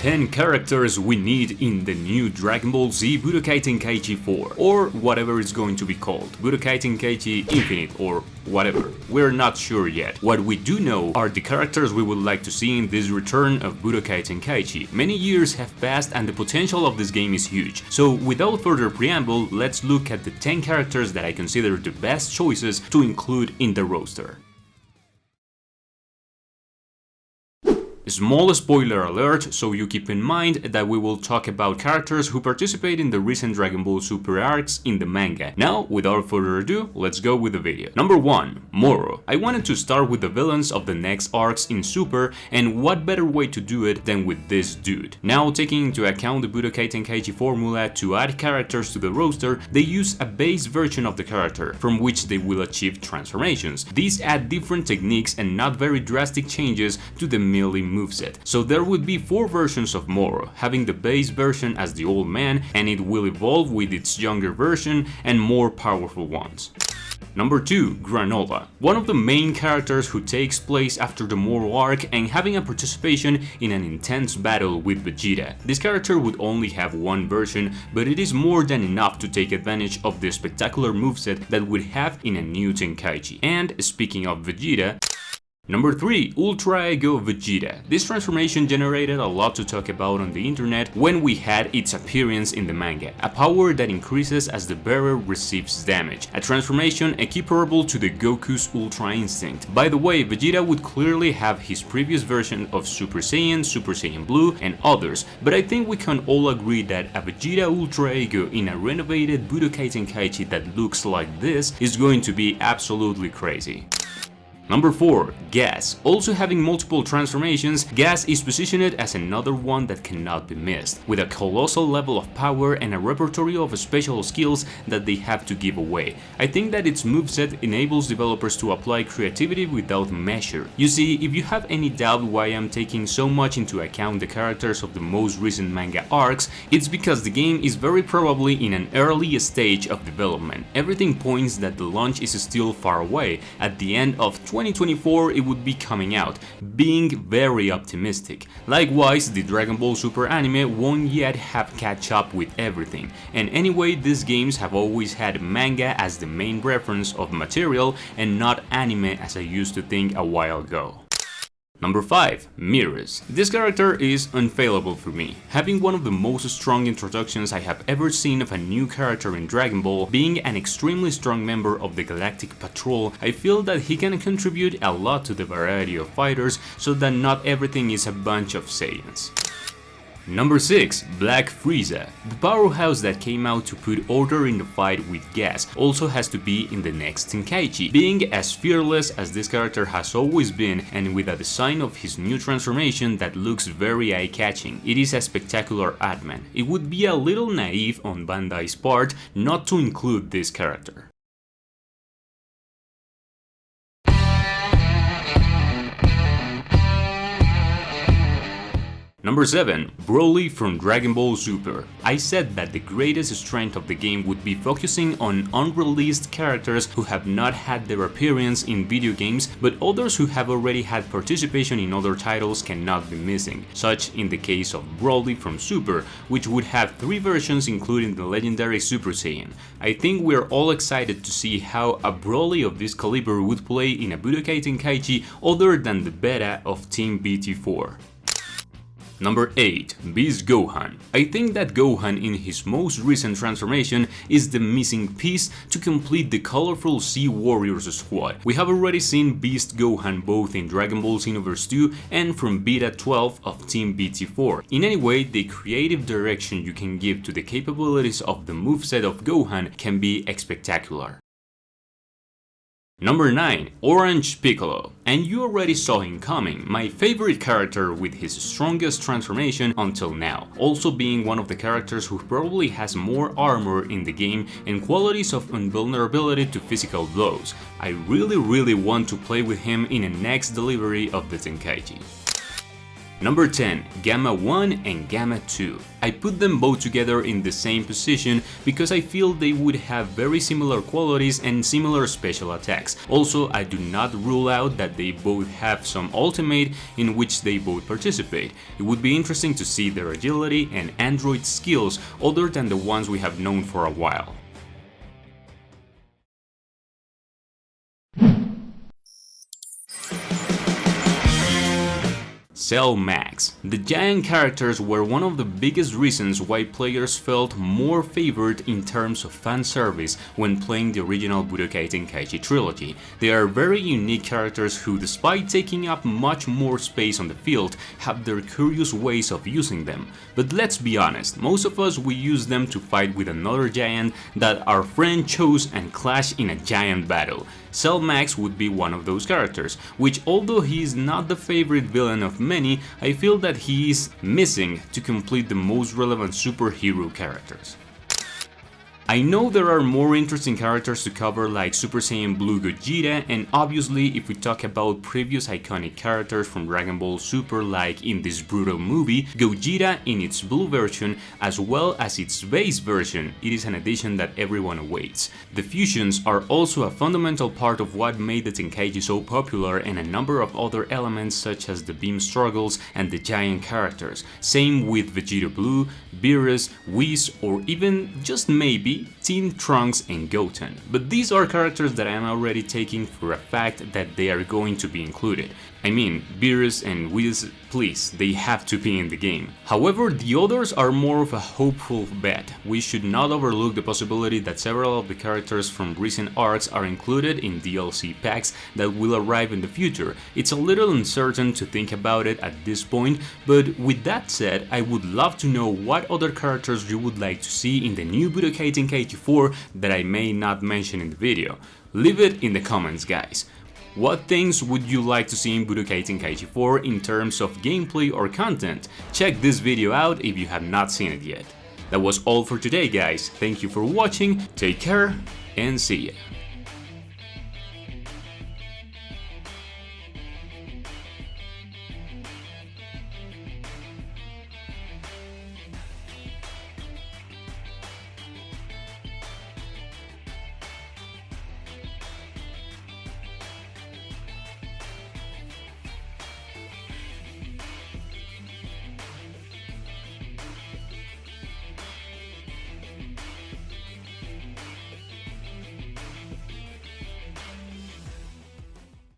10 characters we need in the new Dragon Ball Z Budokai Tenkaichi 4, or whatever it's going to be called, Budokai Tenkaichi Infinite or whatever, we're not sure yet. What we do know are the characters we would like to see in this return of Budokai Tenkaichi. Many years have passed and the potential of this game is huge, so without further preamble, let's look at the 10 characters that I consider the best choices to include in the roster. Small spoiler alert, so you keep in mind that we will talk about characters who participate in the recent Dragon Ball Super arcs in the manga. Now, without further ado, let's go with the video. Number 1. Moro. I wanted to start with the villains of the next arcs in Super, and what better way to do it than with this dude. Now, taking into account the Budokai Tenkaichi formula to add characters to the roster, they use a base version of the character, from which they will achieve transformations. These add different techniques and not very drastic changes to the melee moveset. So there would be 4 versions of Moro, having the base version as the old man, and it will evolve with its younger version and more powerful ones. Number 2. Granola. One of the main characters who takes place after the Moro arc and having a participation in an intense battle with Vegeta. This character would only have one version, but it is more than enough to take advantage of the spectacular moveset that would have in a new Tenkaichi. And speaking of Vegeta, Number 3. Ultra Ego Vegeta. This transformation generated a lot to talk about on the internet when we had its appearance in the manga, a power that increases as the bearer receives damage, a transformation equiparable to the Goku's Ultra Instinct. By the way, Vegeta would clearly have his previous version of Super Saiyan Blue and others, but I think we can all agree that a Vegeta Ultra Ego in a renovated Budokai Tenkaichi that looks like this is going to be absolutely crazy. Number 4. Gas. Also having multiple transformations, Gas is positioned as another one that cannot be missed, with a colossal level of power and a repertoire of special skills that they have to give away. I think that its moveset enables developers to apply creativity without measure. You see, if you have any doubt why I'm taking so much into account the characters of the most recent manga arcs, it's because the game is very probably in an early stage of development. Everything points that the launch is still far away. At the end of 2024 it would be coming out, being very optimistic. Likewise, the Dragon Ball Super anime won't yet have catch up with everything, and anyway these games have always had manga as the main reference of material and not anime as I used to think a while ago. Number 5. Mirrors. This character is unfailable for me, having one of the most strong introductions I have ever seen of a new character in Dragon Ball. Being an extremely strong member of the Galactic Patrol, I feel that he can contribute a lot to the variety of fighters so that not everything is a bunch of Saiyans. Number 6. Black Frieza. The powerhouse that came out to put order in the fight with Gas also has to be in the next Tenkaichi. Being as fearless as this character has always been, and with a design of his new transformation that looks very eye-catching, it is a spectacular Atman. It would be a little naive on Bandai's part not to include this character. Number 7. Broly from Dragon Ball Super. I said that the greatest strength of the game would be focusing on unreleased characters who have not had their appearance in video games, but others who have already had participation in other titles cannot be missing, such in the case of Broly from Super, which would have 3 versions including the legendary Super Saiyan. I think we're all excited to see how a Broly of this caliber would play in a Budokai Tenkaichi other than the beta of Team BT4. Number 8. Beast Gohan. I think that Gohan in his most recent transformation is the missing piece to complete the colorful Sea Warriors squad. We have already seen Beast Gohan both in Dragon Ball Xenoverse 2 and from Beta 12 of Team BT4. In any way, the creative direction you can give to the capabilities of the moveset of Gohan can be spectacular. Number 9. Orange Piccolo. And you already saw him coming, my favorite character with his strongest transformation until now, also being one of the characters who probably has more armor in the game and qualities of invulnerability to physical blows. I really want to play with him in the next delivery of the Tenkaichi. Number 10. Gamma 1 and Gamma 2. I put them both together in the same position because I feel they would have very similar qualities and similar special attacks. Also, I do not rule out that they both have some ultimate in which they both participate. It would be interesting to see their agility and android skills other than the ones we have known for a while. Cell Max. The giant characters were one of the biggest reasons why players felt more favored in terms of fan service when playing the original Budokai Tenkaichi trilogy. They are very unique characters who, despite taking up much more space on the field, have their curious ways of using them. But let's be honest, most of us we use them to fight with another giant that our friend chose and clash in a giant battle. Cell Max would be one of those characters, which although he is not the favorite villain of many, I feel that he is missing to complete the most relevant superhero characters. I know there are more interesting characters to cover like Super Saiyan Blue Gogeta, and obviously if we talk about previous iconic characters from Dragon Ball Super like in this brutal movie, Gogeta in its blue version as well as its base version, it is an addition that everyone awaits. The fusions are also a fundamental part of what made the Tenkaichi so popular, and a number of other elements such as the beam struggles and the giant characters. Same with Vegeta Blue, Beerus, Whis, or even just maybe Teen Trunks and Goten. But these are characters that I am already taking for a fact that they are going to be included. I mean, Beerus and Whis, please, they have to be in the game. However, the others are more of a hopeful bet. We should not overlook the possibility that several of the characters from recent arcs are included in DLC packs that will arrive in the future. It's a little uncertain to think about it at this point, but with that said, I would love to know what other characters you would like to see in the new Budokai Tenkaichi 4 that I may not mention in the video. Leave it in the comments, guys. What things would you like to see in Budokai Tenkaichi 4 in terms of gameplay or content? Check this video out if you have not seen it yet. That was all for today, guys. Thank you for watching, take care, and see ya.